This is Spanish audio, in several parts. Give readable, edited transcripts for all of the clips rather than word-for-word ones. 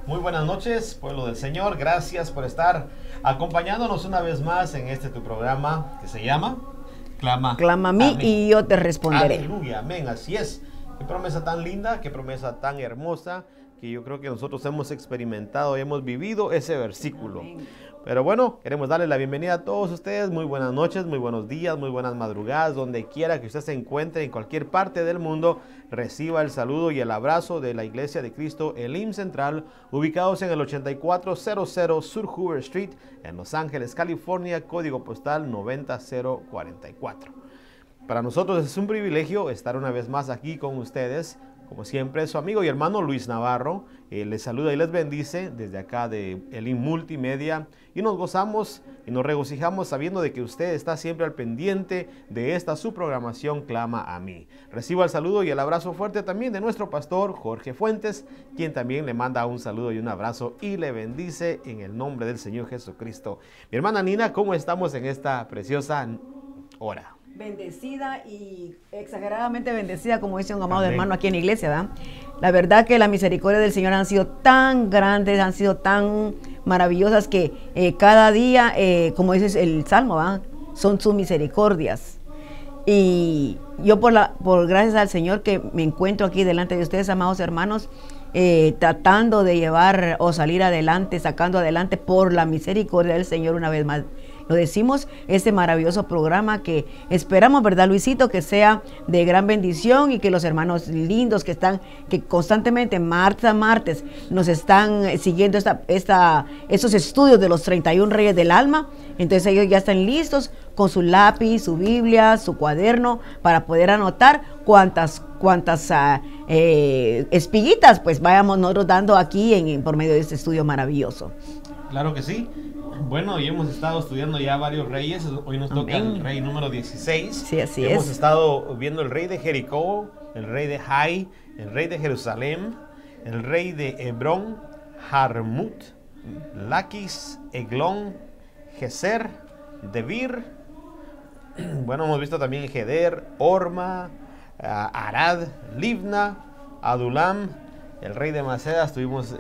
Muy buenas noches, pueblo del Señor. Gracias por estar acompañándonos una vez más en este tu programa que se llama Clama a mí y yo te responderé. Aleluya, amén, así es. Qué promesa tan linda, qué promesa tan hermosa, que yo creo que nosotros hemos experimentado y hemos vivido ese versículo. Amén. Pero bueno, queremos darle la bienvenida a todos ustedes. Muy buenas noches, muy buenos días, muy buenas madrugadas. Donde quiera que usted se encuentre, en cualquier parte del mundo, reciba el saludo y el abrazo de la Iglesia de Cristo Elim Central, ubicados en el 8400 Sur Hoover Street, en Los Ángeles, California, código postal 90044. Para nosotros es un privilegio estar una vez más aquí con ustedes. Como siempre, su amigo y hermano Luis Navarro les saluda y les bendice desde acá de Elim Multimedia, y nos gozamos y nos regocijamos sabiendo de que usted está siempre al pendiente de esta su programación Clama a mí. Reciba el saludo y el abrazo fuerte también de nuestro pastor Jorge Fuentes, quien también le manda un saludo y un abrazo y le bendice en el nombre del Señor Jesucristo. Mi hermana Nina, ¿cómo estamos en esta preciosa hora? Bendecida y exageradamente bendecida, como dice un amado hermano aquí en la iglesia, ¿verdad? La verdad que la misericordia del Señor han sido tan grandes, han sido tan maravillosas que cada día, como dice el Salmo, ¿verdad? Son sus misericordias. Y yo por gracias al Señor que me encuentro aquí delante de ustedes, amados hermanos, tratando de llevar o salir adelante, sacando adelante por la misericordia del Señor una vez más. Lo decimos, este maravilloso programa que esperamos, ¿verdad, Luisito? Que sea de gran bendición y que los hermanos lindos que constantemente martes a martes nos están siguiendo estos estudios de los 31 Reyes del Alma. Entonces ellos ya están listos con su lápiz, su Biblia, su cuaderno para poder anotar cuántas espiguitas pues vayamos nosotros dando aquí por medio de este estudio maravilloso. Claro que sí. Bueno, y hemos estado estudiando ya varios reyes. Hoy nos toca el rey número 16. Sí, así hemos estado viendo el rey de Jericó, el rey de Jai, el rey de Jerusalén, el rey de Hebrón, Jarmut, Laquis, Eglón, Geser, Debir. Bueno, hemos visto también Geder, Orma, Arad, Libna, Adulam. El rey de Maceda, estuvimos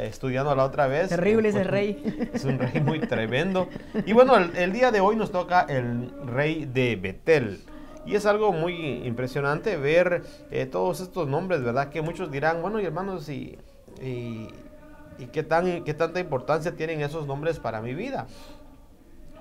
estudiando la otra vez. Terrible ese rey. Es un rey muy tremendo. Y bueno, el día de hoy nos toca el rey de Betel. Y es algo muy impresionante ver todos estos nombres, ¿verdad? Que muchos dirán, bueno, y hermanos, ¿y qué tanta importancia tienen esos nombres para mi vida?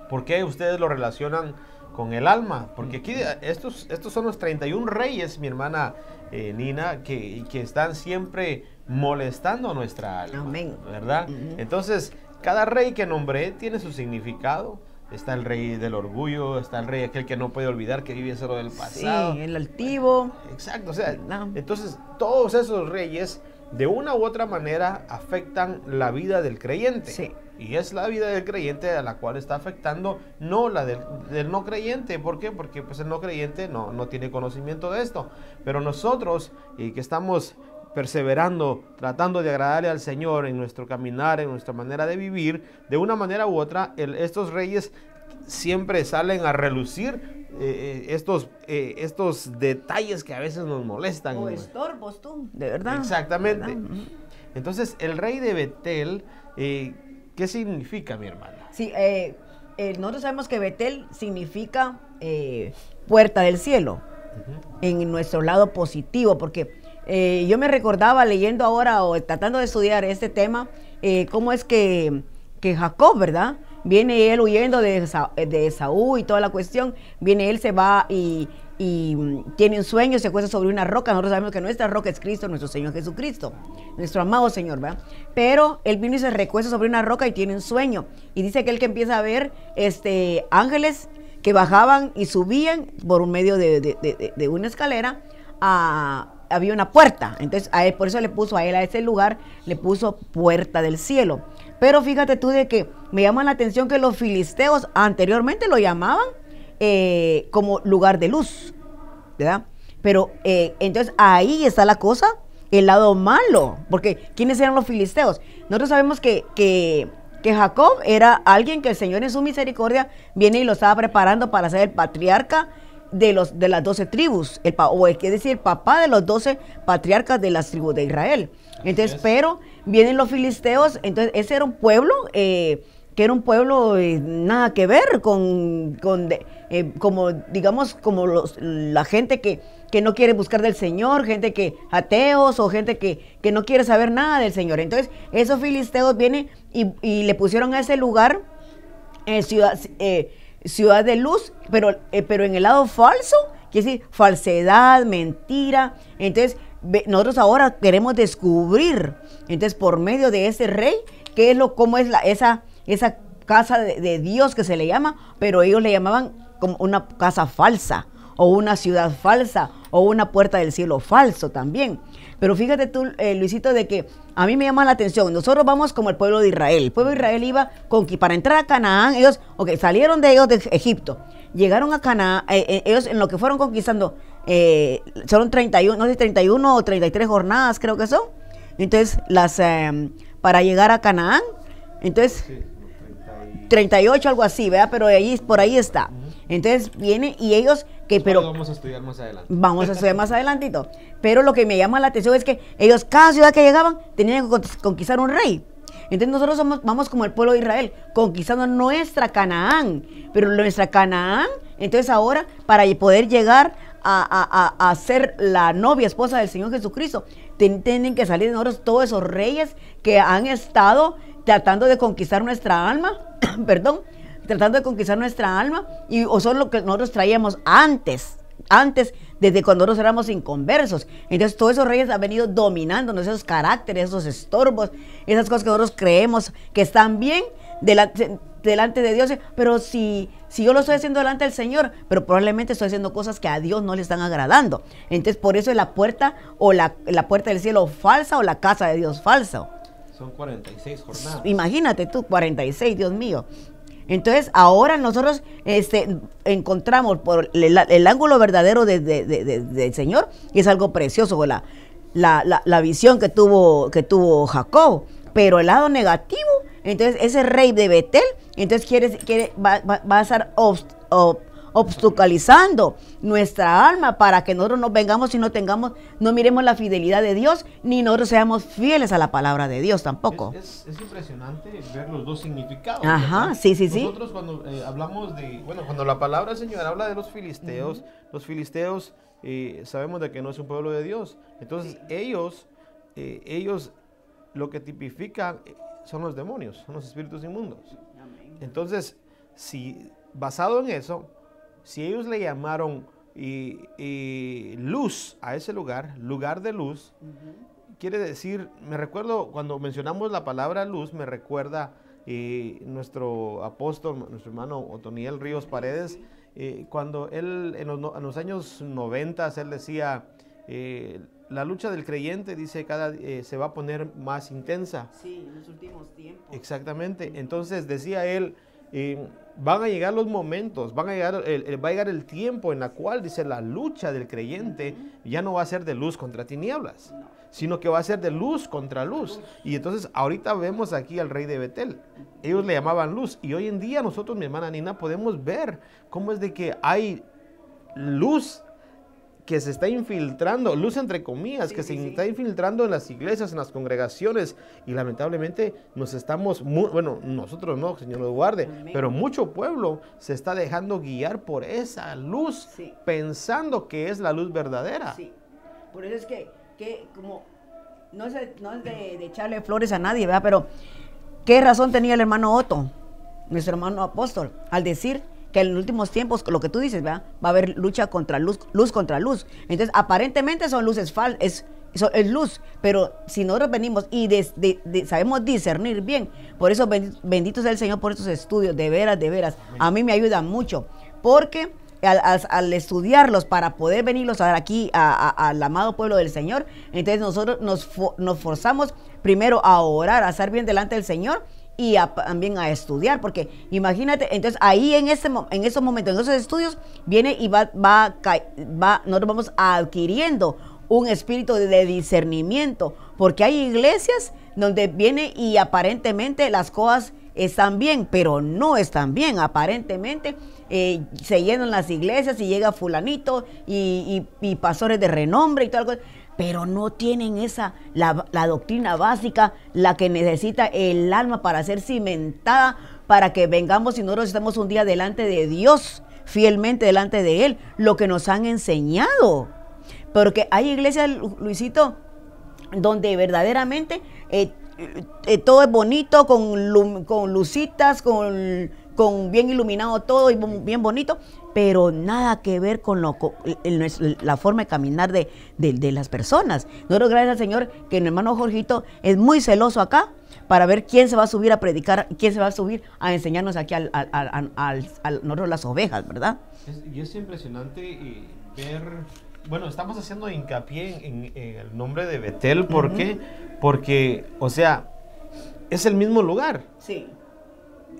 ¿Por qué ustedes lo relacionan con el alma? Porque aquí estos son los 31 reyes, mi hermana Nina, que están siempre molestando a nuestra alma. Amén. ¿Verdad? Entonces, cada rey que nombré tiene su significado. Está el rey del orgullo, está el rey aquel que no puede olvidar que vive solo del pasado. Sí, el altivo. Exacto, o sea, entonces todos esos reyes de una u otra manera afectan la vida del creyente. Sí. Y es la vida del creyente a la cual está afectando, no la del no creyente. ¿Por qué? Porque pues el no creyente no tiene conocimiento de esto. Pero nosotros, que estamos perseverando, tratando de agradarle al Señor en nuestro caminar, en nuestra manera de vivir, de una manera u otra, estos reyes siempre salen a relucir estos detalles que a veces nos molestan. O estorbos tú, de verdad. Exactamente. ¿Verdad? Entonces, el rey de Betel, ¿qué significa, mi hermana? Sí, nosotros sabemos que Betel significa puerta del cielo, en nuestro lado positivo, porque yo me recordaba leyendo ahora o tratando de estudiar este tema, cómo es que Jacob, ¿verdad? Viene él huyendo de Esaú y toda la cuestión, viene él, se va y tiene un sueño, se acuesta sobre una roca. Nosotros sabemos que nuestra roca es Cristo, nuestro Señor Jesucristo, nuestro amado Señor, ¿verdad? Pero él vino y se recuesta sobre una roca y tiene un sueño, y dice que él que empieza a ver ángeles que bajaban y subían por un medio de una escalera. Había una puerta, entonces a él, por eso le puso a él, a ese lugar, le puso puerta del cielo. Pero fíjate tú de que me llama la atención que los filisteos anteriormente lo llamaban como lugar de luz, ¿verdad? Pero entonces ahí está la cosa, el lado malo, porque ¿quiénes eran los filisteos? Nosotros sabemos que Jacob era alguien que el Señor en su misericordia viene y lo estaba preparando para ser el patriarca de las 12 tribus, o es decir, el papá de los 12 patriarcas de las tribus de Israel. Entonces, pero vienen los filisteos, entonces ese era un pueblo que era un pueblo nada que ver como digamos, como la gente que no quiere buscar del Señor, gente que ateos o gente que no quiere saber nada del Señor. Entonces, esos filisteos vienen y le pusieron a ese lugar ciudad de luz, pero en el lado falso, quiere decir falsedad, mentira. Entonces, nosotros ahora queremos descubrir, entonces, por medio de ese rey, cómo es esa casa de Dios que se le llama, pero ellos le llamaban como una casa falsa, o una ciudad falsa, o una puerta del cielo falso también. Pero fíjate tú, Luisito, de que a mí me llama la atención. Nosotros vamos como el pueblo de Israel. El pueblo de Israel iba para entrar a Canaán. Ellos, salieron de ellos de Egipto, llegaron a Canaán. Ellos en lo que fueron conquistando, son 31, no sé, 31 o 33 jornadas creo que son. Entonces, para llegar a Canaán, entonces, sí, 38, algo así, ¿verdad? Pero por ahí está. Entonces viene y ellos pero vamos a estudiar más adelante. Vamos a estudiar más adelantito. Pero lo que me llama la atención es que ellos, cada ciudad que llegaban, tenían que conquistar un rey. Entonces nosotros vamos como el pueblo de Israel, conquistando nuestra Canaán. Pero nuestra Canaán, entonces ahora, para poder llegar a ser la novia, esposa del Señor Jesucristo, tienen que salir de nosotros todos esos reyes que han estado tratando de conquistar nuestra alma, perdón, tratando de conquistar nuestra alma, o son lo que nosotros traíamos antes, desde cuando nosotros éramos inconversos. Entonces todos esos reyes han venido dominándonos, esos caracteres, esos estorbos, esas cosas que nosotros creemos que están bien delante de Dios, pero si yo lo estoy haciendo delante del Señor, pero probablemente estoy haciendo cosas que a Dios no le están agradando. Entonces por eso es la puerta, o la puerta del cielo falsa, o la casa de Dios falsa. Son 46 jornadas. Imagínate tú, 46, Dios mío. Entonces, ahora nosotros encontramos por el ángulo verdadero del Señor, y es algo precioso, la visión que tuvo Jacob. Pero el lado negativo, entonces ese rey de Betel, entonces va a estar obstaculizando nuestra alma para que nosotros no vengamos y no miremos la fidelidad de Dios, ni nosotros seamos fieles a la palabra de Dios tampoco. Es impresionante ver los dos significados. Ajá, sí. Nosotros cuando hablamos cuando la palabra del Señor habla de los filisteos, sabemos de que no es un pueblo de Dios. Entonces ellos lo que tipifican son los demonios, son los espíritus inmundos. Entonces, basado en eso, si ellos le llamaron luz a ese lugar de luz, quiere decir, me recuerdo cuando mencionamos la palabra luz, me recuerda nuestro apóstol, nuestro hermano Otoniel Ríos Paredes, cuando él en los años 90, él decía, la lucha del creyente, dice, se va a poner más intensa. Sí, en los últimos tiempos. Exactamente. Entonces decía él, van a llegar los momentos, va a llegar el tiempo en la cual, dice, la lucha del creyente ya no va a ser de luz contra tinieblas, sino que va a ser de luz contra luz. Y entonces ahorita vemos aquí al rey de Betel. Ellos le llamaban luz, y hoy en día nosotros, mi hermana Nina, podemos ver cómo es de que hay luz que se está infiltrando, luz entre comillas, está infiltrando en las iglesias, en las congregaciones, y lamentablemente nosotros no, Señor nos guarde, amén, pero mucho pueblo se está dejando guiar por esa luz, pensando que es la luz verdadera. Sí, por eso es que como, no es de echarle flores a nadie, ¿verdad? Pero, ¿qué razón tenía el hermano Otto, nuestro hermano apóstol, al decir que en los últimos tiempos, lo que tú dices, ¿verdad? Va a haber lucha contra luz contra luz? Entonces, aparentemente son luces falsas, es luz, pero si nosotros venimos y sabemos discernir bien, por eso bendito sea el Señor por estos estudios, de veras, a mí me ayuda mucho, porque al estudiarlos para poder venirlos a dar aquí al amado pueblo del Señor, entonces nosotros nos forzamos primero a orar, a estar bien delante del Señor, y también a estudiar, porque imagínate, entonces ahí en esos momentos, en esos estudios, viene y nosotros vamos adquiriendo un espíritu de discernimiento, porque hay iglesias donde viene y aparentemente las cosas están bien, pero no están bien. Aparentemente se llenan las iglesias y llega fulanito y pastores de renombre y todo algo, pero no tienen la doctrina básica, la que necesita el alma para ser cimentada, para que vengamos y nosotros estemos un día delante de Dios, fielmente delante de Él, lo que nos han enseñado. Porque hay iglesias, Luisito, donde verdaderamente todo es bonito, con lucitas, con bien iluminado todo y bien bonito, pero nada que ver con la forma de caminar de las personas. Nosotros, gracias al Señor, que el hermano Jorgito es muy celoso acá para ver quién se va a subir a predicar, quién se va a subir a enseñarnos aquí a nosotros las ovejas, ¿verdad? Y es impresionante ver. Bueno, estamos haciendo hincapié en el nombre de Betel. ¿Por qué? Porque, o sea, es el mismo lugar. Sí.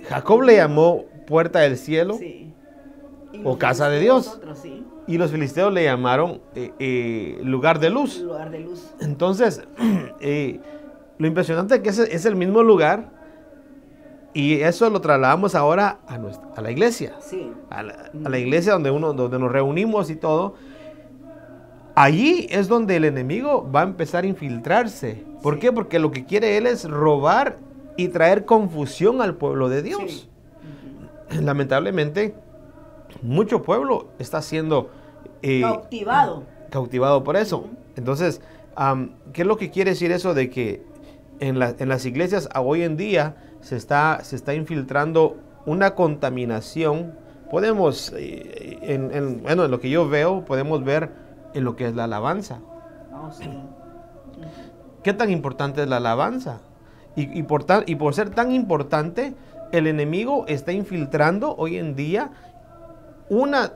Jacob le llamó puerta del cielo, Sí. o casa de Dios. Nosotros, sí. Y los filisteos le llamaron lugar de luz. Lugar de luz. Entonces, lo impresionante es que es el mismo lugar. Y eso lo trasladamos ahora a la iglesia. Sí. A la iglesia donde nos reunimos y todo. Allí es donde el enemigo va a empezar a infiltrarse. ¿Por qué? Porque lo que quiere él es robar y traer confusión al pueblo de Dios. Sí. Lamentablemente, mucho pueblo está siendo cautivado por eso. Entonces, ¿qué es lo que quiere decir eso de que en las iglesias hoy en día se está infiltrando una contaminación? Podemos, en lo que yo veo, podemos ver en lo que es la alabanza. Oh, sí. ¿Qué tan importante es la alabanza? Y por ser tan importante, el enemigo está infiltrando hoy en día una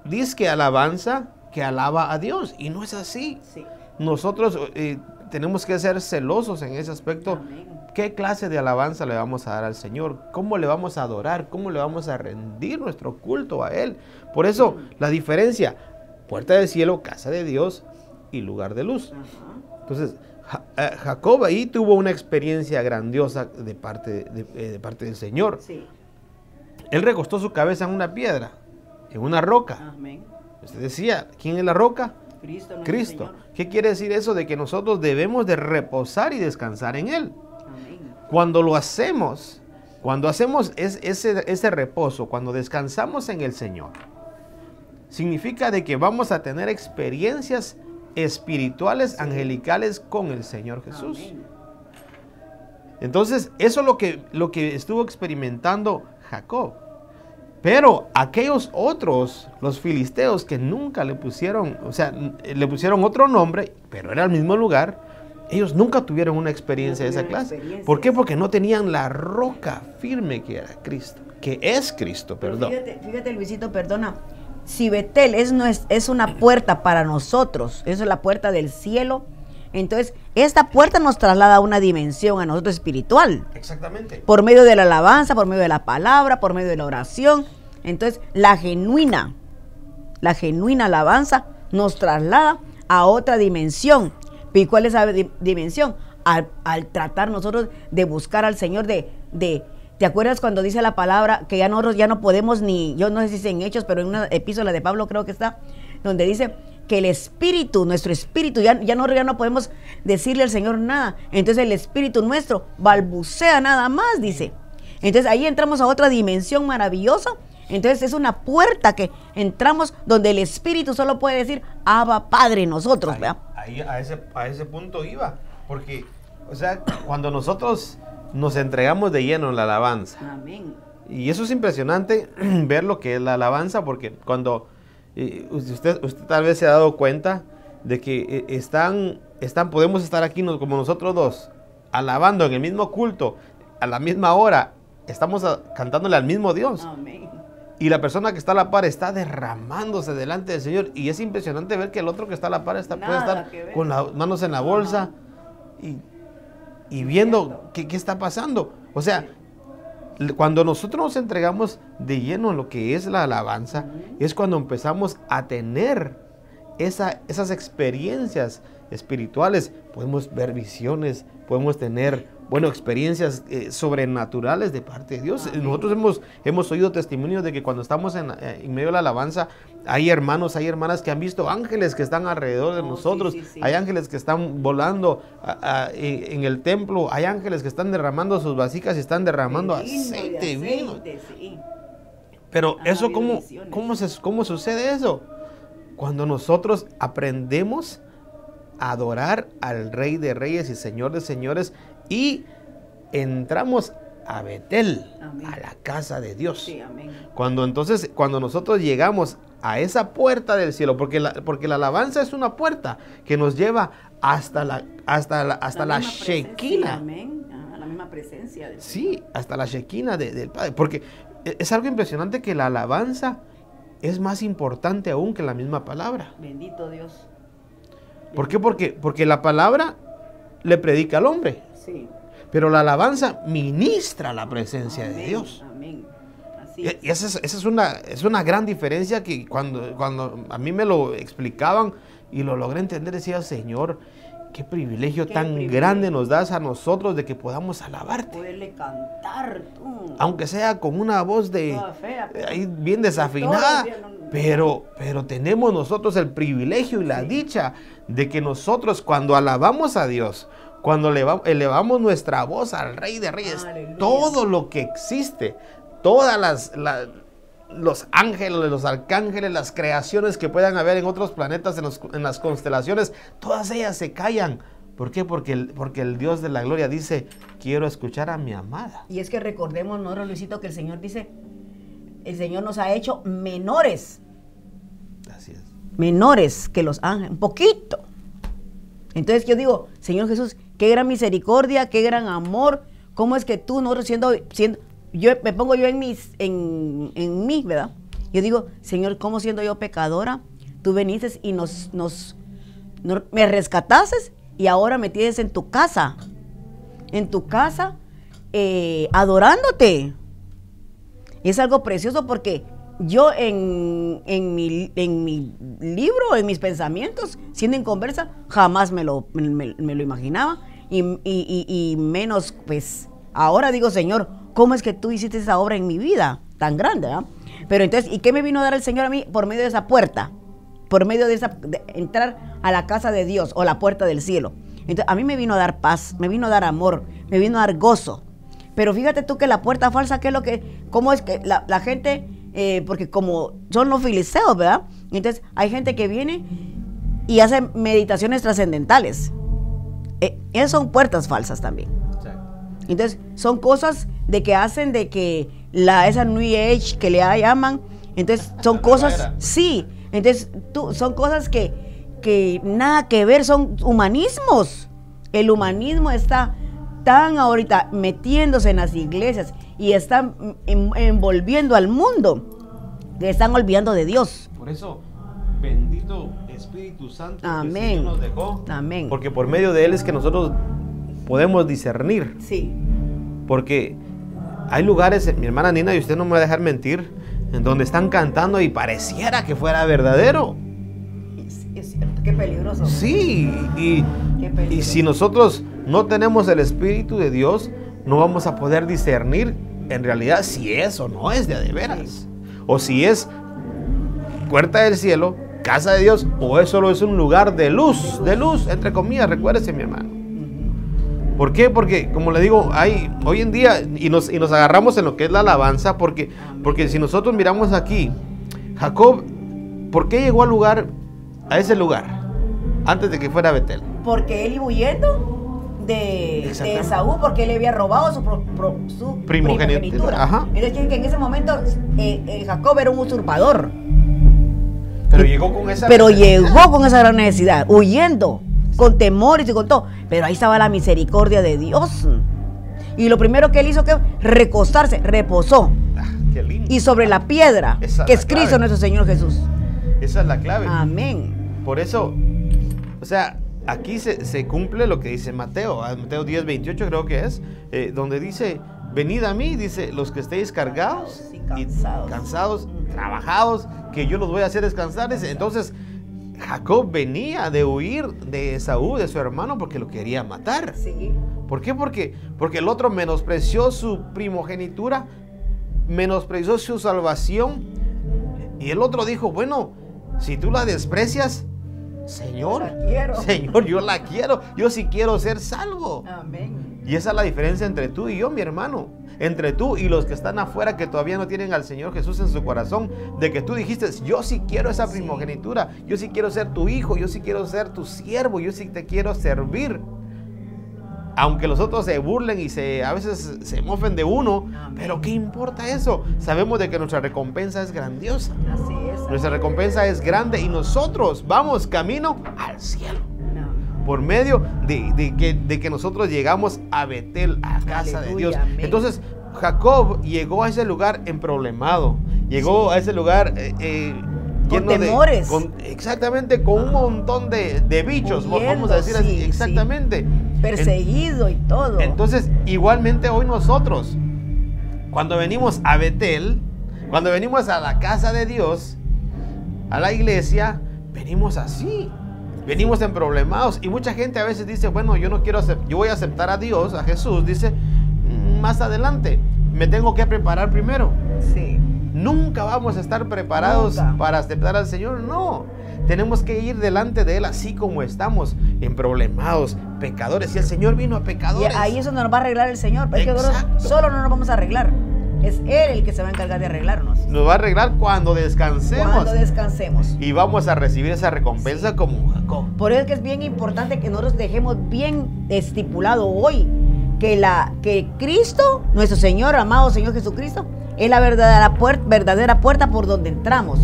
disque alabanza que alaba a Dios. Y no es así. Sí. Nosotros tenemos que ser celosos en ese aspecto. Amén. ¿Qué clase de alabanza le vamos a dar al Señor? ¿Cómo le vamos a adorar? ¿Cómo le vamos a rendir nuestro culto a Él? Por eso, la diferencia, puerta del cielo, casa de Dios y lugar de luz. Ajá. Entonces, Jacob ahí tuvo una experiencia grandiosa de parte del Señor. Sí. Él recostó su cabeza en una piedra, en una roca. Amén. Usted decía, ¿quién es la roca? Cristo. Cristo. ¿Qué quiere decir eso? De que nosotros debemos de reposar y descansar en Él. Amén. Cuando hacemos ese reposo, cuando descansamos en el Señor, significa de que vamos a tener experiencias espirituales, angelicales con el Señor Jesús. Amén. Entonces, eso es lo que estuvo experimentando Jacob. Pero aquellos otros, los filisteos, que nunca le pusieron, o sea, le pusieron otro nombre, pero era el mismo lugar, ellos nunca tuvieron una experiencia de esa clase. ¿Por qué? Porque no tenían la roca firme que era Cristo, que es Cristo, perdón. Fíjate, Luisito, perdona. Si Betel es una puerta para nosotros, eso es la puerta del cielo, entonces esta puerta nos traslada a una dimensión a nosotros espiritual. Exactamente. Por medio de la alabanza, por medio de la palabra, por medio de la oración. Entonces la genuina alabanza nos traslada a otra dimensión. ¿Y cuál es esa dimensión? Al tratar nosotros de buscar al Señor, ¿te acuerdas cuando dice la palabra que ya nosotros ya no podemos ni, yo no sé si es en Hechos, pero en una epístola de Pablo creo que está, donde dice que el espíritu, nuestro espíritu, ya no podemos decirle al Señor nada. Entonces el espíritu nuestro balbucea nada más, dice. Entonces ahí entramos a otra dimensión maravillosa. Entonces es una puerta que entramos donde el espíritu solo puede decir Abba Padre en nosotros, ¿verdad? Ahí a ese punto iba, porque, o sea, cuando nosotros nos entregamos de lleno en la alabanza. Amén. Y eso es impresionante ver lo que es la alabanza, porque cuando usted tal vez se ha dado cuenta de que podemos estar aquí como nosotros dos, alabando en el mismo culto, a la misma hora, estamos cantándole al mismo Dios. Amén. Y la persona que está a la par está derramándose delante del Señor. Y es impresionante ver que el otro que está a la par puede estar con las manos en la bolsa y viendo qué está pasando. O sea, cuando nosotros nos entregamos de lleno en lo que es la alabanza, es cuando empezamos a tener esas experiencias espirituales, podemos ver visiones, podemos tener, bueno, experiencias sobrenaturales de parte de Dios. Amén. Nosotros hemos oído testimonios de que cuando estamos en medio de la alabanza, hay hermanos, hay hermanas que han visto ángeles que están alrededor de nosotros, sí, sí, sí. hay ángeles que están volando en el templo, hay ángeles que están derramando sus vasijas y están derramando aceite, vino. Sí. Pero Ha eso, habido visiones. ¿cómo sucede eso? Cuando nosotros aprendemos a adorar al Rey de Reyes y Señor de Señores y entramos a Betel, Amén. a la casa de Dios. Sí, amén. Cuando nosotros llegamos a esa puerta del cielo, porque la alabanza es una puerta que nos lleva hasta la misma presencia, Shekinah. amén. La misma presencia del Sí, hasta la Shekinah del Padre. Porque es algo impresionante que la alabanza es más importante aún que la misma palabra. Bendito Dios. ¿Por qué? Porque la palabra le predica al hombre, Sí. pero la alabanza ministra la presencia Amén, de Dios. Amén. Así Y esa es una gran diferencia que cuando a mí me lo explicaban y lo logré entender, decía, Señor, qué privilegio Qué tan privilegio. grande nos das a nosotros de que podamos alabarte. poderle cantar tú. Aunque sea con una voz Toda fea, pero- ahí bien desafinada, Todos bien, pero tenemos nosotros el privilegio y la Sí. dicha de que nosotros cuando alabamos a Dios, cuando elevamos nuestra voz al Rey de Reyes, Aleluya. todo lo que existe, todas los ángeles, los arcángeles, las creaciones que puedan haber en otros planetas, en las constelaciones, todas ellas se callan. ¿Por qué? Porque el Dios de la gloria dice, quiero escuchar a mi amada. Y es que recordemos, ¿no, Luisito, que el Señor dice, el Señor nos ha hecho menores Así es. que los ángeles, un poquito. Entonces yo digo, Señor Jesús, qué gran misericordia, qué gran amor, cómo es que tú, nosotros siendo yo me pongo yo en mí, ¿verdad? Yo digo, Señor, cómo siendo yo pecadora, tú viniste y me rescataste y ahora me tienes en tu casa, adorándote. Y es algo precioso porque yo en mi libro, en mis pensamientos, siendo inconversa, jamás me lo imaginaba y menos, pues, ahora digo, Señor, ¿cómo es que tú hiciste esa obra en mi vida tan grande? ¿verdad? Pero entonces, ¿y qué me vino a dar el Señor a mí por medio de esa puerta? Por medio de entrar a la casa de Dios o la puerta del cielo. Entonces, a mí me vino a dar paz, me vino a dar amor, me vino a dar gozo. Pero fíjate tú que la puerta falsa, ¿cómo es que la gente, porque como son los filisteos, ¿verdad? Entonces hay gente que viene y hace meditaciones trascendentales. Esas son puertas falsas también. Entonces son cosas de que hacen de que esa New Age que le llaman, entonces son cosas, sí, entonces son cosas que nada que ver, son humanismos. El humanismo está tan ahorita metiéndose en las iglesias y están envolviendo al mundo, que están olvidando de Dios. Por eso, bendito Espíritu Santo que el Amén. Señor nos dejó. Amén. Porque por medio de Él es que nosotros podemos discernir. Sí. Porque hay lugares, mi hermana Nina, y usted no me va a dejar mentir, en donde están cantando y pareciera que fuera verdadero. Es cierto, qué peligroso. Sí, y si nosotros no tenemos el Espíritu de Dios, no vamos a poder discernir en realidad si es o no es de veras. O si es puerta del cielo, casa de Dios, o es solo es un lugar de luz, entre comillas, recuérdese, mi hermano. ¿Por qué? Porque, como le digo, hay hoy en día, y nos agarramos en lo que es la alabanza, porque si nosotros miramos aquí, Jacob, ¿por qué llegó a ese lugar, antes de que fuera Betel? Porque él iba huyendo de Esaú, porque él le había robado su primogenitura. Ajá. Entonces, que en ese momento Jacob era un usurpador. Pero llegó con esa gran necesidad, huyendo, con temores y con todo. Pero ahí estaba la misericordia de Dios. Y lo primero que él hizo que recostarse, reposó. Qué lindo. Y sobre la piedra, Esa que es es la clave. Cristo nuestro Señor Jesús. Esa es la clave. Amén. Por eso, o sea, aquí se cumple lo que dice Mateo 10:28 creo que es, donde dice, venid a mí, dice, los que estéis cargados Y cansados. cansados, trabajados, que yo los voy a hacer descansar. Entonces, Jacob venía de huir de Esaú, de su hermano, porque lo quería matar. Sí. ¿Por qué? Porque el otro menospreció su primogenitura, menospreció su salvación. Y el otro dijo, bueno, si tú la desprecias, Señor, yo la quiero. Yo sí quiero ser salvo. Amén. Y esa es la diferencia entre tú y yo, mi hermano. Entre tú y los que están afuera que todavía no tienen al Señor Jesús en su corazón. De que tú dijiste, yo sí quiero esa primogenitura. Yo sí quiero ser tu hijo. Yo sí quiero ser tu siervo. Yo sí te quiero servir. Aunque los otros se burlen y a veces se mofen de uno. Amén. Pero ¿qué importa eso? Sabemos de que nuestra recompensa es grandiosa. Así es. Nuestra recompensa es grande y nosotros vamos camino al cielo. Por medio de que nosotros llegamos a Betel, a casa de Dios. Amén. Entonces Jacob llegó a ese lugar emproblemado. Llegó a ese lugar con temores. Exactamente, con un montón de bichos, vamos a decir así, exactamente. Perseguido y todo. Entonces, igualmente hoy nosotros, cuando venimos a Betel, cuando venimos a la casa de Dios, a la iglesia, venimos así. Venimos emproblemados. Y mucha gente a veces dice, bueno, yo voy a aceptar a Dios, a Jesús, dice, más adelante, me tengo que preparar primero. Sí. Nunca vamos a estar preparados para aceptar al Señor, no. Tenemos que ir delante de Él así como estamos, emproblemados, pecadores. Y el Señor vino a pecadores. Y ahí eso nos va a arreglar el Señor. Es que solo no nos vamos a arreglar. Es Él el que se va a encargar de arreglarnos. Nos va a arreglar cuando descansemos. Cuando descansemos. Y vamos a recibir esa recompensa como Jacob. Por eso es que es bien importante que nosotros dejemos bien estipulado hoy que Cristo, nuestro Señor, amado Señor Jesucristo, es la verdadera puerta por donde entramos.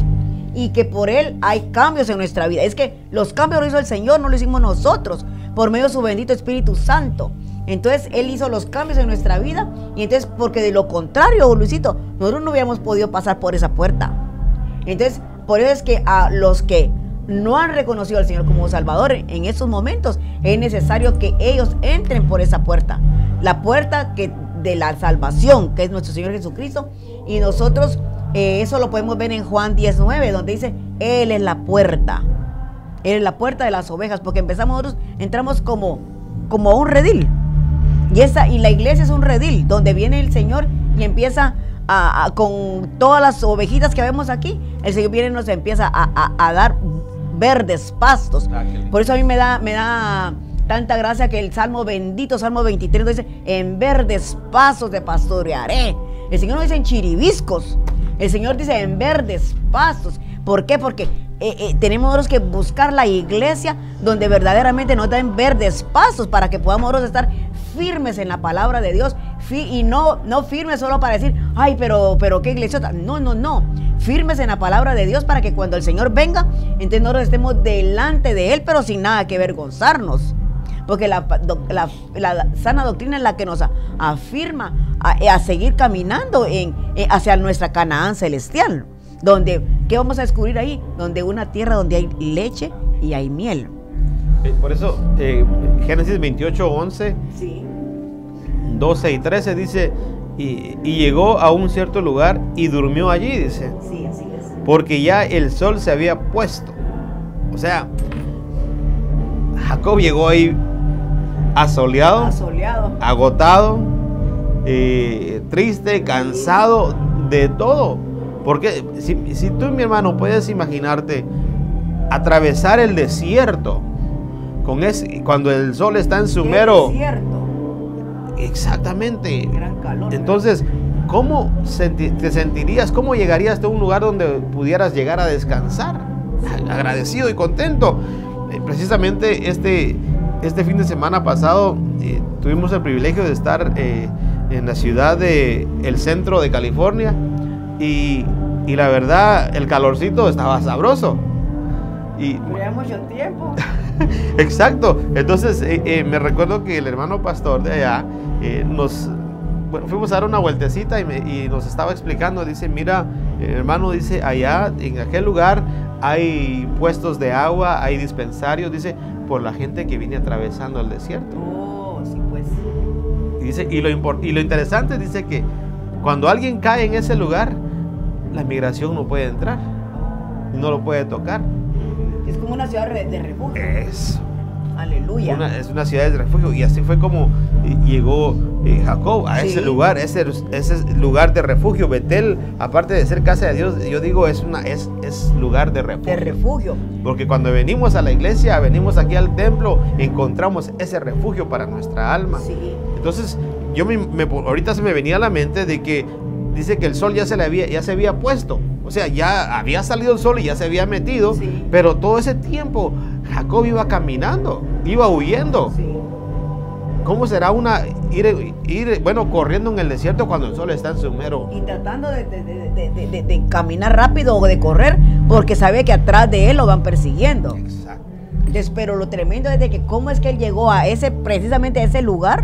Y que por Él hay cambios en nuestra vida. Es que los cambios los hizo el Señor, no lo hicimos nosotros, por medio de su bendito Espíritu Santo. Entonces Él hizo los cambios en nuestra vida. Y entonces, porque de lo contrario, Luisito, nosotros no hubiéramos podido pasar por esa puerta. Entonces, por eso es que a los que no han reconocido al Señor como Salvador en estos momentos, es necesario que ellos entren por esa puerta. La puerta de la salvación, que es nuestro Señor Jesucristo. Y nosotros, eso lo podemos ver en Juan 19, donde dice, Él es la puerta. Él es la puerta de las ovejas, porque nosotros entramos como un redil. Y la iglesia es un redil, donde viene el Señor y empieza con todas las ovejitas que vemos aquí, el Señor viene y nos empieza a dar verdes pastos. Por eso a mí me da tanta gracia que el Salmo bendito, Salmo 23, dice, en verdes pastos te pastorearé. El Señor no dice en chiribiscos, el Señor dice en verdes pastos. ¿Por qué? Porque tenemos nosotros que buscar la iglesia donde verdaderamente nos den verdes pastos para que podamos nosotros estar firmes en la palabra de Dios y no firmes solo para decir, ay, pero qué iglesiota. No. Firmes en la palabra de Dios para que cuando el Señor venga, entonces nosotros estemos delante de Él, pero sin nada que avergonzarnos. Porque la sana doctrina es la que nos afirma a seguir caminando hacia nuestra Canaán celestial. ¿Qué vamos a descubrir ahí? Donde una tierra donde hay leche y hay miel. Por eso, Génesis 28, 11, sí. 12 y 13 dice, y llegó a un cierto lugar y durmió allí, dice. Sí, así es. Porque ya el sol se había puesto. O sea, Jacob llegó ahí asoleado. Agotado, triste, cansado de todo. Porque si tú, mi hermano, puedes imaginarte atravesar el desierto cuando el sol está en su mero desierto. Exactamente. Gran calor. Entonces, ¿cómo te sentirías? ¿Cómo llegarías a un lugar donde pudieras llegar a descansar? Agradecido y contento. Precisamente este fin de semana pasado tuvimos el privilegio de estar en la ciudad el centro de California. Y la verdad, el calorcito estaba sabroso. Lleva mucho tiempo. Exacto. Entonces, me recuerdo que el hermano pastor de allá fuimos a dar una vueltecita y nos estaba explicando. Dice, mira, hermano, dice, allá en aquel lugar hay puestos de agua, hay dispensarios, dice, por la gente que viene atravesando el desierto. Oh, sí, pues. Y dice, y lo interesante, dice que cuando alguien cae en ese lugar, la migración no puede entrar, no lo puede tocar. Es como una ciudad de refugio. Es Aleluya. es una ciudad de refugio, y así fue como llegó Jacob a ese lugar, ese lugar de refugio. Betel, aparte de ser casa de Dios, yo digo, es lugar de refugio. De refugio. Porque cuando venimos a la iglesia, venimos aquí al templo, encontramos ese refugio para nuestra alma. Sí. Entonces, ahorita se me venía a la mente de que dice que el sol ya se había puesto. O sea, ya había salido el sol y ya se había metido, Sí. pero todo ese tiempo Jacob iba caminando, iba huyendo. Sí. ¿Cómo será corriendo en el desierto cuando el sol está en su mero? Y tratando de caminar rápido o de correr, porque sabe que atrás de él lo van persiguiendo. Exacto. Entonces, pero lo tremendo es de que cómo es que él llegó a precisamente a ese lugar,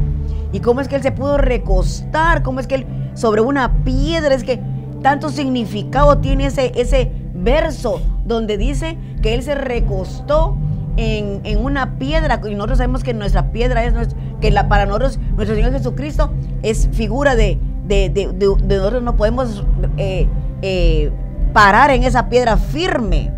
y cómo es que él se pudo recostar, cómo es que él sobre una piedra. Es que tanto significado tiene ese verso donde dice que él se recostó en una piedra, y nosotros sabemos que nuestra piedra para nosotros, nuestro Señor Jesucristo es figura de nosotros no podemos parar en esa piedra firme,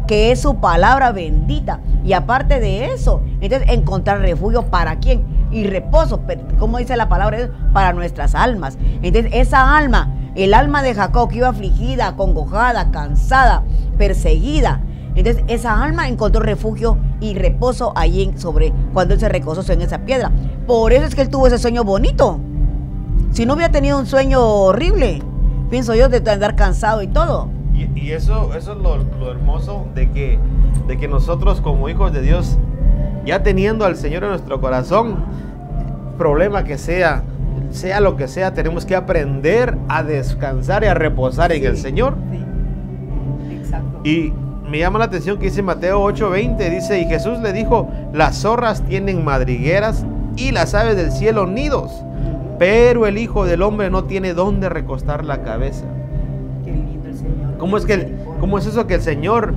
que es su palabra bendita. Y aparte de eso, entonces encontrar refugio para quién, y reposo, como dice la palabra, para nuestras almas. Entonces esa alma, el alma de Jacob, que iba afligida, acongojada, cansada, perseguida, entonces esa alma encontró refugio y reposo allí cuando él se recostó en esa piedra. Por eso es que él tuvo ese sueño bonito. Si no hubiera tenido un sueño horrible, pienso yo, de andar cansado y todo. Y eso es lo hermoso de que nosotros, como hijos de Dios, ya teniendo al Señor en nuestro corazón, problema que sea lo que sea, tenemos que aprender a descansar y a reposar en el Señor. Sí. Exacto. Y me llama la atención que dice Mateo 8:20, dice: y Jesús le dijo, las zorras tienen madrigueras y las aves del cielo nidos, pero el Hijo del Hombre no tiene dónde recostar la cabeza. Qué lindo el Señor. ¿Cómo es eso que el Señor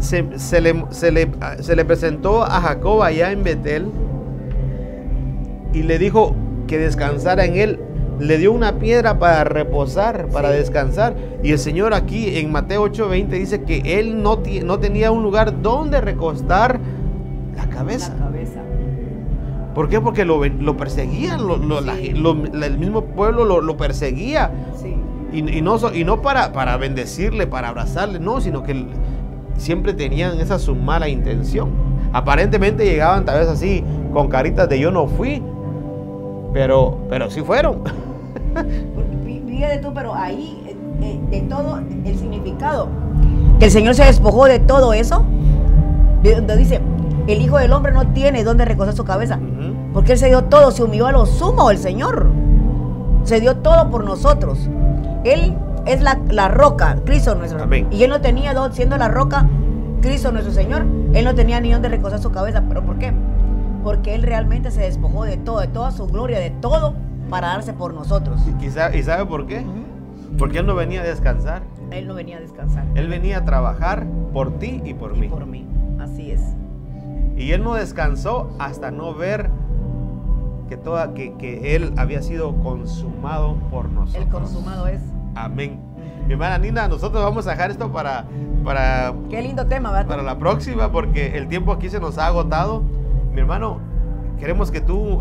se le presentó a Jacob allá en Betel y le dijo que descansara en él? Le dio una piedra para reposar, para descansar. Y el Señor aquí en Mateo 8:20 dice que él no tenía un lugar donde recostar la cabeza. ¿Por qué? Porque lo perseguían, el mismo pueblo lo perseguía. Sí. Y no para bendecirle, para abrazarle, no, sino que siempre tenían esa su mala intención. Aparentemente llegaban tal vez así, con caritas de yo no fui, pero sí fueron. Fíjate tú, pero ahí de todo el significado, que el Señor se despojó de todo eso, donde dice, el Hijo del Hombre no tiene dónde recostar su cabeza, porque Él se dio todo, se humilló a lo sumo. El Señor se dio todo por nosotros. Él es la roca, Cristo nuestro. Amén. Y Él no tenía, siendo la roca, Cristo nuestro Señor, Él no tenía ni dónde recostar su cabeza. ¿Pero por qué? Porque Él realmente se despojó de todo, de toda su gloria, de todo, para darse por nosotros. ¿Y sabe por qué? Porque Él no venía a descansar. Él no venía a descansar. Él venía a trabajar por ti y por mí. Por mí, así es. Y Él no descansó hasta no ver que Él había sido consumado por nosotros. El consumado es. Amén. Mi hermana Nina, nosotros vamos a dejar esto para Qué lindo tema, ¿verdad? Para la próxima, porque el tiempo aquí se nos ha agotado. Mi hermano, queremos que tú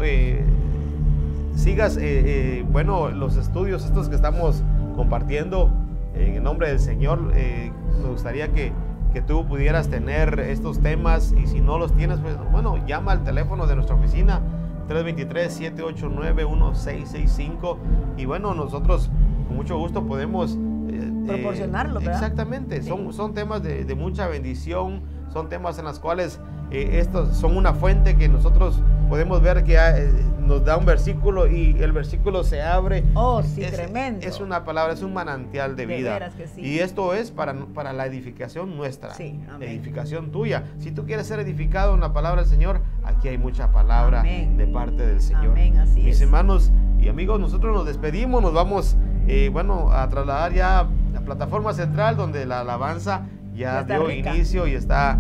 sigas los estudios estos que estamos compartiendo en el nombre del Señor. Me gustaría que tú pudieras tener estos temas, y si no los tienes, pues bueno, llama al teléfono de nuestra oficina 323-789-1665, y bueno, nosotros con mucho gusto podemos proporcionarlo, ¿verdad? Exactamente. Sí. Son temas de mucha bendición, son temas en las cuales estos son una fuente que nosotros podemos ver que nos da un versículo y el versículo se abre. Oh, sí, tremendo. Es una palabra, es un manantial de vida. veras que sí. Y esto es para la edificación nuestra, sí, edificación tuya. Si tú quieres ser edificado en la palabra del Señor, aquí hay mucha palabra de parte del Señor. Amén, así Mis es. hermanos y amigos, nosotros nos despedimos, nos vamos a trasladar ya a la plataforma central, donde la alabanza ya dio rica. inicio y está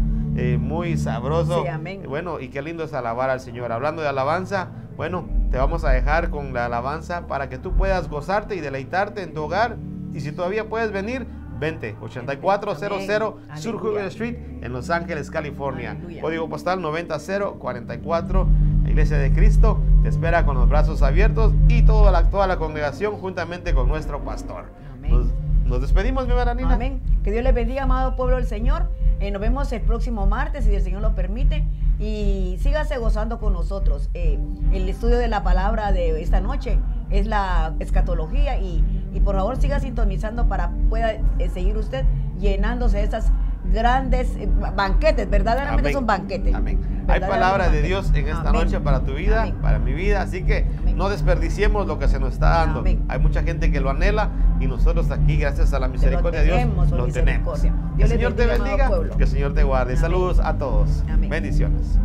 muy sabroso. Sí, amén. Bueno, y qué lindo es alabar al Señor. Hablando de alabanza, bueno, te vamos a dejar con la alabanza para que tú puedas gozarte y deleitarte en tu hogar. Y si todavía puedes venir, Vente, 8400 Amén. Sur Aleluya. Jubilee Street en Los Ángeles, California. Aleluya. Código postal 90044. La Iglesia de Cristo te espera con los brazos abiertos y toda la congregación juntamente con nuestro pastor. Amén. Nos despedimos, mi hermana Nina. Amén. Que Dios les bendiga, amado pueblo del Señor. Nos vemos el próximo martes, si el Señor lo permite. Y sígase gozando con nosotros. El estudio de la palabra de esta noche es la escatología. Y por favor siga sintonizando para pueda seguir usted llenándose de estas grandes banquetes. Verdaderamente Amén. son banquetes. Amén. Hay palabra de Dios en esta Amén. noche para tu vida, Amén. para mi vida. Así que Amén. no desperdiciemos lo que se nos está dando. Amén. Hay mucha gente que lo anhela y nosotros aquí, gracias a la misericordia de Dios, tenemos, oh lo tenemos. misericordia. Que el Dios les Señor te bendiga, amado bendiga, pueblo. que el Señor te guarde. Amén. Saludos a todos. Amén. Bendiciones.